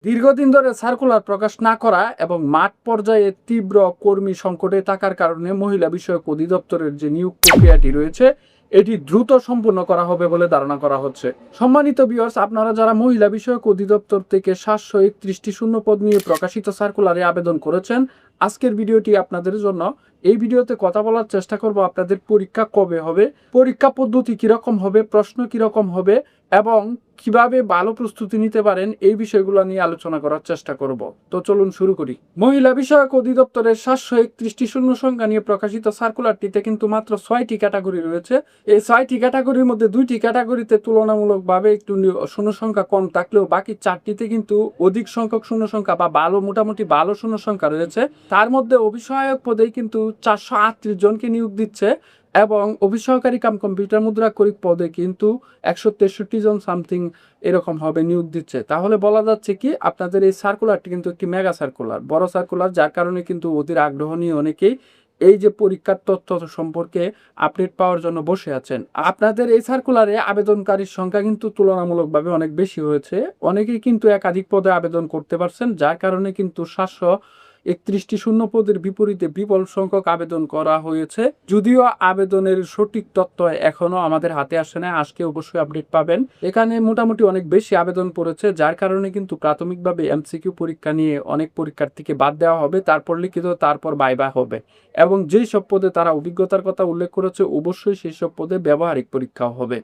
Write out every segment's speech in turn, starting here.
দীর্ঘদিন ধরে সার্কুলার প্রকাশ না করা এবং মাঠ পর্যায়ে তীব্র কর্মী সংকটে থাকার কারণে মহিলা বিষয়ক অধিদপ্তরের যে নিয়োগ প্রক্রিয়াটি রয়েছে এটি দ্রুত সম্পূর্ণ করা হবে বলে ধারণা করা হচ্ছে। সম্মানিত ভিউয়ার্স, আপনারা যারা মহিলা বিষয়ক অধিদপ্তর থেকে 731টি শূন্যপদ নিয়ে প্রকাশিত সার্কুলারে আবেদন করেছেন, আজকের ভিডিওটি আপনাদের জন্য। এই ভিডিওতে কথা বলার চেষ্টা করব আপনাদের পরীক্ষা কবে হবে, পরীক্ষা পদ্ধতি কিরকম হবে, প্রশ্ন কিরকম হবে এবং কিভাবে ভালো প্রস্তুতি নিতে পারেন এই বিষয়গুলো নিয়ে আলোচনা করার চেষ্টা করব। তো চলুন শুরু করি। মহিলা বিষয়ক অধিদপ্তরের 731টি শূন্য সংখ্যা নিয়ে প্রকাশিত সার্কুলারটিতে কিন্তু মাত্র 6টি ক্যাটাগরি রয়েছে। এই 6টি ক্যাটাগরির মধ্যে 2টি ক্যাটাগরিতে তুলনামূলকভাবে একটু শূন্য সংখ্যা কম থাকলেও বাকি 4টিতে কিন্তু অধিক সংখ্যক শূন্য সংখ্যা বা মোটামুটি ভালো শূন্য সংখ্যা রয়েছে। তার মধ্যে অভিসহায়ক পদেই কিন্তু 438 জনকে নিয়োগ দিচ্ছে এবং অভিসহকারী কাম কম্পিউটার মুদ্রাক্ষরিক পদে কিন্তু 163 জন সামথিং এরকম হবে নিয়োগ দিচ্ছে। তাহলে বলা যাচ্ছে কি আপনাদের এই সার্কুলারটি কিন্তু একটি মেগা সার্কুলার, বড় সার্কুলার, যার কারণে কিন্তু অধীর আগ্রহ নিয়ে অনেকেই এই যে পরীক্ষার তথ্য সম্পর্কে আপডেট পাওয়ার জন্য বসে আছেন। আপনাদের এই সার্কুলারে আবেদনকারীর সংখ্যা কিন্তু তুলনামূলকভাবে অনেক বেশি হয়েছে। অনেকেই কিন্তু একাধিক পদে আবেদন করতে পারছেন, যার কারণে কিন্তু 731টি শূন্য পদের বিপরীতে বিপুল সংখ্যক আবেদন করা হয়েছে। যদিও আবেদনের সঠিক তথ্য এখনো আমাদের হাতে আসে না, আজকে অবশ্যই আপডেট পাবেন। এখানে মোটামুটি অনেক বেশি আবেদন পড়েছে, যার কারণে কিন্তু প্রাথমিকভাবে এমসিকিউ পরীক্ষা নিয়ে অনেক পরীক্ষার্থীকে বাদ দেওয়া হবে, তারপর লিখিত, তারপর ভাইভা হবে। এবং যেই সব পদে তারা অভিজ্ঞতার কথা উল্লেখ করেছে অবশ্যই সেই সব পদে ব্যবহারিক পরীক্ষাও হবে,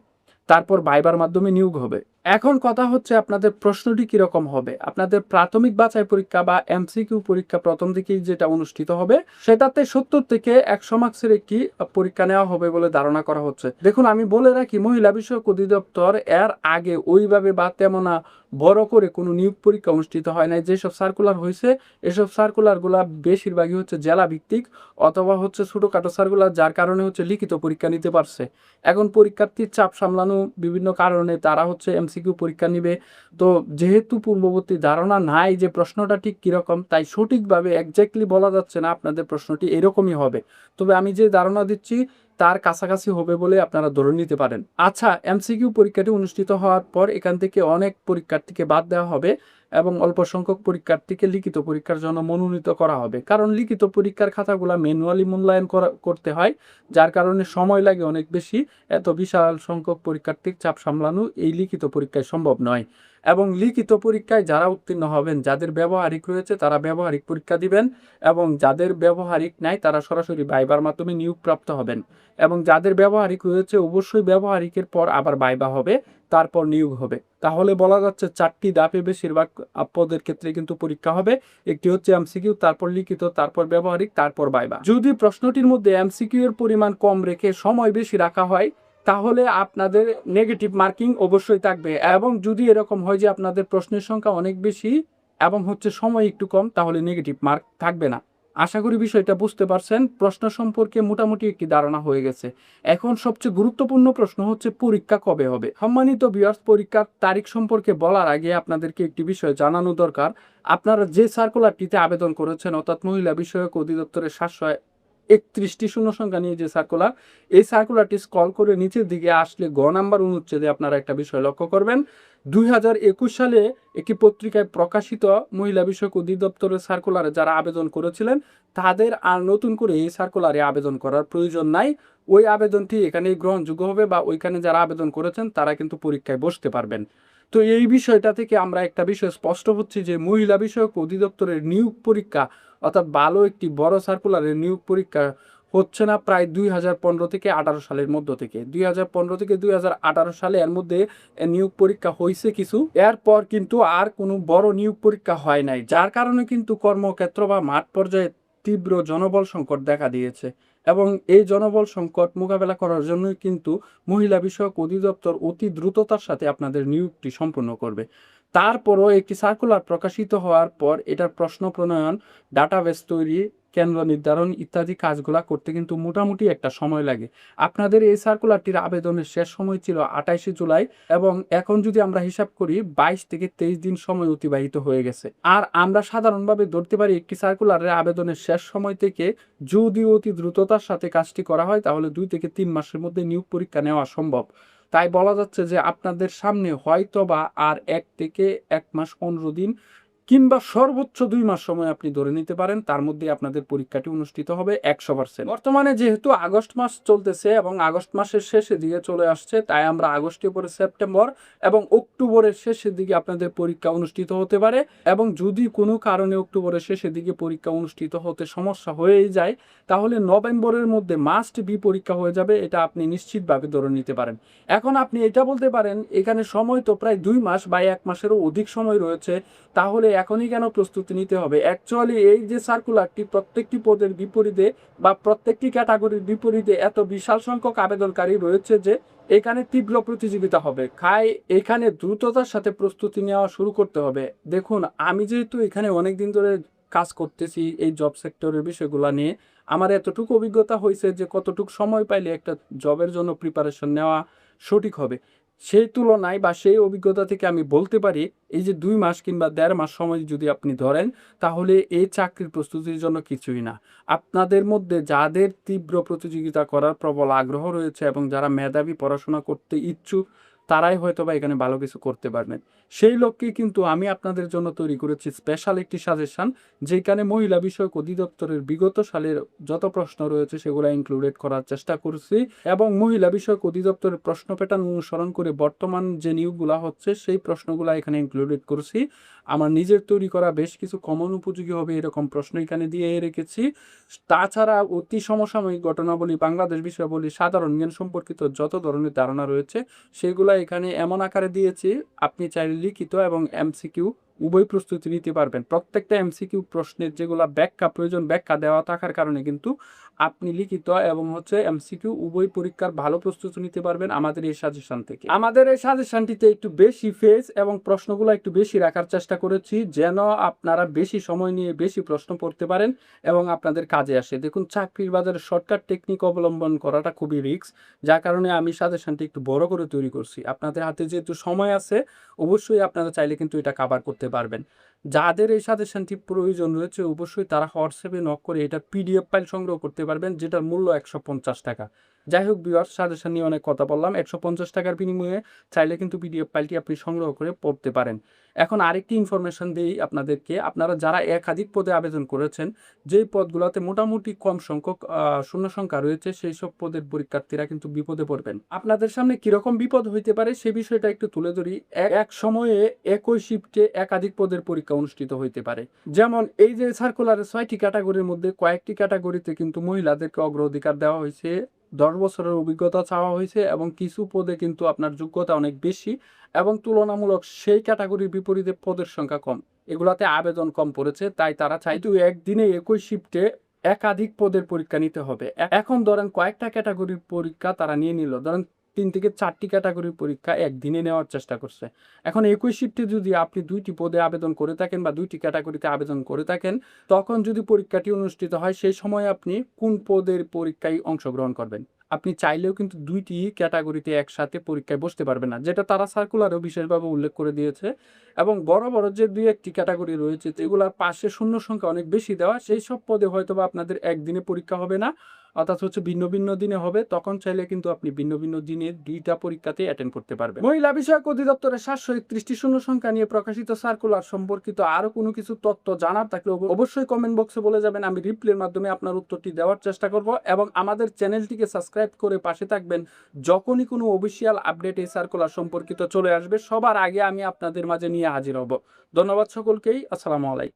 তারপর ভাইবার মাধ্যমে নিয়োগ হবে। এখন কথা হচ্ছে আপনাদের প্রশ্নটি কিরকম হবে। আপনাদের প্রাথমিক বাছাই পরীক্ষা বা এমসিকিউ পরীক্ষা প্রথম দিকেই যেটা অনুষ্ঠিত হবে সেটাতে 70 থেকে 100 মার্কসের একটি পরীক্ষা নেওয়া হবে বলে ধারণা করা হচ্ছে। দেখুন, আমি বলে রাখি, মহিলা বিষয়ক অধিদপ্তর এর আগে ওইভাবে বা তেমন বড় করে কোনো নিয়োগ পরীক্ষা অনুষ্ঠিত হয় নাই। যেসব সার্কুলার হয়েছে এসব সার্কুলারগুলা বেশিরভাগই হচ্ছে জেলা ভিত্তিক অথবা হচ্ছে ছোটোখাটো সার্কুলার, যার কারণে হচ্ছে লিখিত পরীক্ষা নিতে পারছে। এখন পরীক্ষার্থীর চাপ সামলানো বিভিন্ন কারণে তারা হচ্ছে এমসিকিউ পরীক্ষা নিবে। তো যেহেতু পূর্ববর্তী ধারণা নাই যে প্রশ্নটা ঠিক কীরকম, তাই সঠিকভাবে একজ্যাক্টলি বলা যাচ্ছে না আপনাদের প্রশ্নটি এরকমই হবে। তবে আমি যে ধারণা দিচ্ছি তার কাছাকাছি হবে বলে আপনারা ধরে নিতে পারেন। আচ্ছা, এমসিকিউ পরীক্ষাটি অনুষ্ঠিত হওয়ার পর এখান থেকে অনেক পরীক্ষার্থীকে বাদ দেওয়া হবে এবং অল্প সংখ্যক পরীক্ষার্থীকে লিখিত পরীক্ষার জন্য মনোনীত করা হবে। কারণ লিখিত পরীক্ষার খাতাগুলো ম্যানুয়ালি মূল্যায়ন করতে হয়, যার কারণে সময় লাগে অনেক বেশি। এত বিশাল সংখ্যক পরীক্ষার্থীর চাপ সামলানো এই লিখিত পরীক্ষায় সম্ভব নয়। এবং লিখিত পরীক্ষায় যারা উত্তীর্ণ হবেন, যাদের ব্যবহারিক রয়েছে তারা ব্যবহারিক পরীক্ষা দিবেন এবং যাদের ব্যবহারিক নাই তারা সরাসরি ভাইবার মাধ্যমে নিয়োগপ্রাপ্ত হবেন। এবং যাদের ব্যবহারিক রয়েছে অবশ্যই ব্যবহারিকের পর আবার ভাইবা হবে, তারপর নিয়োগ হবে। তাহলে বলা যাচ্ছে 4টি ধাপে বেশিরভাগ পদের ক্ষেত্রে কিন্তু পরীক্ষা হবে। একটি হচ্ছে এমসিকিউ, তারপর লিখিত, তারপর ব্যবহারিক, তারপর ভাইবা। যদি প্রশ্নটির মধ্যে এমসিকিউ এর পরিমাণ কম রেখে সময় বেশি রাখা হয় তাহলে আপনাদের নেগেটিভ মার্কিং অবশ্যই থাকবে। এবং যদি এরকম হয় যে আপনাদের প্রশ্নের সংখ্যা অনেক বেশি এবং হচ্ছে সময় একটু কম, তাহলে নেগেটিভ মার্ক থাকবে না। আশা করি বিষয়টা বুঝতে পারছেন। প্রশ্ন সম্পর্কে মোটামুটি একটি ধারণা হয়ে গেছে। এখন সবচেয়ে গুরুত্বপূর্ণ প্রশ্ন হচ্ছে পরীক্ষা কবে হবে। সম্মানিত ভিউয়ার্স, পরীক্ষার তারিখ সম্পর্কে বলার আগে আপনাদেরকে একটি বিষয় জানানো দরকার। আপনারা যে সার্কুলারটিতে আবেদন করেছেন, অর্থাৎ মহিলা বিষয়ক অধিদপ্তরের 731টি শূন্য সংখ্যা নিয়ে যে সার্কুলার, এই সার্কুলারটি স্ক্রল করে নিচের দিকে আসলে গ নাম্বার অনুচ্ছেদে আপনারা একটা বিষয় লক্ষ্য করবেন। 2021 সালে একটি পত্রিকায় প্রকাশিত মহিলা বিষয়ক অধিদপ্তরের সার্কুলারে যারা আবেদন করেছিলেন তাদের আর নতুন করে এই সার্কুলারে আবেদন করার প্রয়োজন নাই। ওই আবেদনটি এখানেই গ্রহণযোগ্য হবে বা ওইখানে যারা আবেদন করেছেন তারা কিন্তু পরীক্ষায় বসতে পারবেন। তো এই বিষয়টা থেকে আমরা একটা বিষয় স্পষ্ট হচ্ছে যে মহিলা বিষয়ক অধিদপ্তরের নিয়োগ পরীক্ষা, অর্থাৎ ভালো একটি বড় সার্কুলারের নিয়োগ পরীক্ষা হচ্ছে না প্রায় 2015 থেকে 18 সালের মধ্য থেকে। 2015 থেকে 2018 সালে এর মধ্যে নিয়োগ পরীক্ষা হয়েছে কিছু, এরপর কিন্তু আর কোনো বড় নিয়োগ পরীক্ষা হয় নাই, যার কারণে কিন্তু কর্মক্ষেত্র বা মাঠ পর্যায়ে তীব্র জনবল সংকট দেখা দিয়েছে। এবং এই জনবল সংকট মোকাবেলা করার জন্যই কিন্তু মহিলা বিষয়ক অধিদপ্তর অতি দ্রুততার সাথে আপনাদের নিয়োগটি সম্পন্ন করবে। তারপরও একটি সার্কুলার প্রকাশিত হওয়ার পর এটার প্রশ্ন প্রণয়ন, ডাটাবেস তৈরি, কেন্দ্র নির্ধারণ ইত্যাদি কাজগুলা করতে কিন্তু মোটামুটি একটা সময় লাগে। আপনাদের এই সার্কুলারটির আবেদনের শেষ সময় ছিল 28 জুলাই এবং এখন যদি আমরা হিসাব করি 22 থেকে 23 দিন সময় অতিবাহিত হয়ে গেছে। আর আমরা সাধারণভাবে ধরতে পারি একটি সার্কুলারের আবেদনের শেষ সময় থেকে যদি অতি দ্রুততার সাথে কাজটি করা হয় তাহলে 2 থেকে 3 মাসের মধ্যে নিয়োগ পরীক্ষা নেওয়া সম্ভব। তাই বলা যাচ্ছে যে আপনাদের সামনে হয়তো বা আর 1 থেকে 1 মাস 15 দিন কিংবা সর্বোচ্চ 2 মাস সময় আপনি ধরে নিতে পারেন, তার মধ্যে আপনাদের পরীক্ষাটি অনুষ্ঠিত হবে 100%। বর্তমানে যেহেতু আগস্ট মাস চলতেছে এবং আগস্ট মাসের শেষের দিকে চলে আসছে, তাই আমরা আগস্টের পরে সেপ্টেম্বর এবং অক্টোবরের শেষের দিকে আপনাদের পরীক্ষা অনুষ্ঠিত হতে পারে। এবং যদি কোনো কারণে অক্টোবরের শেষের দিকে পরীক্ষা অনুষ্ঠিত হতে সমস্যা হয়েই যায়, তাহলে নভেম্বরের মধ্যে মাস্ট বি পরীক্ষা হয়ে যাবে, এটা আপনি নিশ্চিতভাবে ধরে নিতে পারেন। এখন আপনি এটা বলতে পারেন এখানে সময় তো প্রায় 2 মাস বা 1 মাসেরও অধিক সময় রয়েছে, তাহলে এখনই কেন প্রস্তুতি নিতে হবে? অ্যাকচুয়ালি এই যে সার্কুলারটি প্রত্যেকটি পদের বিপরীতে বা প্রত্যেকটি ক্যাটাগরির বিপরীতে এত বিশাল সংখ্যক আবেদনকারী রয়েছে যে এখানে তীব্র প্রতিযোগিতা হবে। এখানে দ্রুততার সাথে প্রস্তুতি নেওয়া শুরু করতে হবে। দেখুন, আমি যেহেতু এখানে অনেক দিন ধরে কাজ করতেছি এই জব সেক্টরের বিষয়গুলো নিয়ে, আমার এতটুকু অভিজ্ঞতা হয়েছে যে কতটুকু সময় পাইলে একটা জবের জন্য প্রিপারেশন নেওয়া সঠিক হবে। সেই তুলনায় বা সেই অভিজ্ঞতা থেকে আমি বলতে পারি, এই যে 2 মাস কিংবা 1.5 মাস সময় যদি আপনি ধরেন, তাহলে এই চাকরির প্রস্তুতির জন্য কিছুই না। আপনাদের মধ্যে যাদের তীব্র প্রতিযোগিতা করার প্রবল আগ্রহ রয়েছে এবং যারা মেধাবী, পড়াশোনা করতে ইচ্ছুক, তারাই হয়তোবা এখানে ভালো কিছু করতে পারবেন। সেই লক্ষ্যেই কিন্তু আমি আপনাদের জন্য তৈরি করেছি স্পেশাল একটি সাজেশন, যেখানে মহিলা বিষয়ক অধিদপ্তরের বিগত সালের যত প্রশ্ন রয়েছে সেগুলো ইনক্লুডেড করার চেষ্টা করছি এবং মহিলা বিষয়ক অধিদপ্তরের প্রশ্ন প্যাটার্ন অনুসরণ করে বর্তমান যে নিয়োগগুলো হচ্ছে সেই প্রশ্নগুলো এখানে ইনক্লুডেড করছি। আমার নিজের তৈরি করা বেশ কিছু কমন উপযোগী হবে এরকম প্রশ্ন এখানে দিয়ে রেখেছি। তাছাড়া অতি সমসাময়িক ঘটনাবলী, বাংলাদেশ বিষয়াবলী, সাধারণ জ্ঞান সম্পর্কিত যত ধরনের ধারণা রয়েছে সেগুলো এখানে এমন আকারে দিয়েছি, আপনি চাইলে লিখিত এবং এমসিকিউ উভয় প্রস্তুতি নিতে পারবেন। প্রত্যেকটা এমসিকিউ প্রশ্নের যেগুলো ব্যাখ্যা প্রয়োজন, ব্যাখ্যা দেওয়া থাকার কারণে কিন্তু আপনি লিখিত এবং এমসিকিউ উভয় পরীক্ষার ভালো প্রস্তুতি নিতে পারবেন আমাদের এই সাজেশন থেকে। আমাদের এই সাজেশনটিতে একটু বেশি ফেজ এবং প্রশ্নগুলো একটু বেশি রাখার চেষ্টা করেছি, যেন আপনারা বেশি সময় নিয়ে বেশি প্রশ্ন পড়তে পারেন এবং আপনাদের কাজে আসে। দেখুন, চাকরির বাজারে শর্টকাট টেকনিক অবলম্বন করাটা খুবই রিস্ক, যার কারণে আমি সাজেশনটি একটু বড় করে তৈরি করছি। আপনাদের হাতে যেহেতু সময় আছে, অবশ্যই আপনারা চাইলে কিন্তু এটা কভার করতে পারবেন। যাদের এই সাজেশনটি প্রয়োজন রয়েছে অবশ্যই তারা হোয়াটসঅ্যাপে নক করে এটা পিডিএফ ফাইল সংগ্রহ করতে পারবেন, যেটার মূল্য 150 টাকা। যাই হোক ভিউয়ার্স, সাজেশন নিয়ে অনেক কথা বললাম। 150 টাকার বিনিময়ে চাইলে কিন্তু পিডিএফ ফাইলটি আপনি সংগ্রহ করে পড়তে পারেন। এখন আরেকটি ইনফরমেশন দিই আপনাদেরকে, আপনারা যারা একাধিক পদে আবেদন করেছেন, যেই পদগুলোতে মোটামুটি কম সংখ্যক শূন্য সংখ্যা রয়েছে, সেই সব পদের পরীক্ষার্থীরা কিন্তু বিপদে পড়বেন। আপনাদের সামনে কিরকম বিপদ হইতে পারে সে বিষয়টা একটু তুলে ধরি। এক সময়ে একই শিফটে একাধিক পদের পরীক্ষা অনুষ্ঠিত হইতে পারে। যেমন এই যে সার্কুলারের 6টি ক্যাটাগরির মধ্যে কয়েকটি ক্যাটাগরিতে কিন্তু মহিলাদেরকে অগ্রাধিকার দেওয়া হয়েছে, 10 বছরের অভিজ্ঞতা চাওয়া হয়েছে এবং কিছু পদে কিন্তু আপনার যোগ্যতা অনেক বেশি এবং তুলনামূলক সেই ক্যাটাগরির বিপরীতে পদের সংখ্যা কম, এগুলাতে আবেদন কম পড়েছে, তাই তারা চাইতো একদিনে একই শিফটে একাধিক পদের পরীক্ষা নিতে হবে। এখন ধরেন কয়েকটা ক্যাটাগরির পরীক্ষা তারা নিয়ে নিল, ধরেন 3 থেকে 4টি ক্যাটাগরির পরীক্ষা একদিনে নেওয়ার চেষ্টা করছে। এখন একই শিফটে যদি আপনি 2টি পদে আবেদন করে থাকেন বা 2টি ক্যাটাগরিতে আবেদন করে থাকেন, তখন যদি পরীক্ষাটি অনুষ্ঠিত হয় সেই সময় আপনি কোন পদের পরীক্ষায় অংশগ্রহণ করবেন? আপনি চাইলেও কিন্তু 2টি ক্যাটাগরিতে একসাথে পরীক্ষায় বসতে পারবেন না, যেটা তারা সার্কুলারেও বিশেষভাবে উল্লেখ করে দিয়েছে। এবং বড় বড় যে 2-1টি ক্যাটাগরি রয়েছে যেগুলোর পাশে শূন্য সংখ্যা অনেক বেশি দেওয়া, সেই সব পদে হয়তোবা আপনাদের একদিনে পরীক্ষা হবে না, অর্থাৎ ভিন্ন ভিন্ন দিনে হবে। তখন চাইলে কিন্তু আপনি ভিন্ন ভিন্ন দিনে 2টা পরীক্ষাতে অ্যাটেন্ড করতে পারবেন। মহিলা বিষয়ক অধিদপ্তরের 731টি শূন্য সংখ্যা নিয়ে প্রকাশিত সার্কুলার সম্পর্কিত আরো কোনো কিছু তথ্য জানার থাকলে অবশ্যই কমেন্ট বক্সে বলে যাবেন, আমি রিপ্লাইয়ের মাধ্যমে আপনার উত্তরটি দেওয়ার চেষ্টা করব। এবং আমাদের চ্যানেলটিকে সাবস্ক্রাইব করে পাশে থাকবেন, যখনই কোনো অফিসিয়াল আপডেট এই সার্কুলার সম্পর্কিত চলে আসবে সবার আগে আমি আপনাদের মাঝে নিয়ে হাজির হব। ধন্যবাদ সকলকেই। আসসালামু আলাইকুম।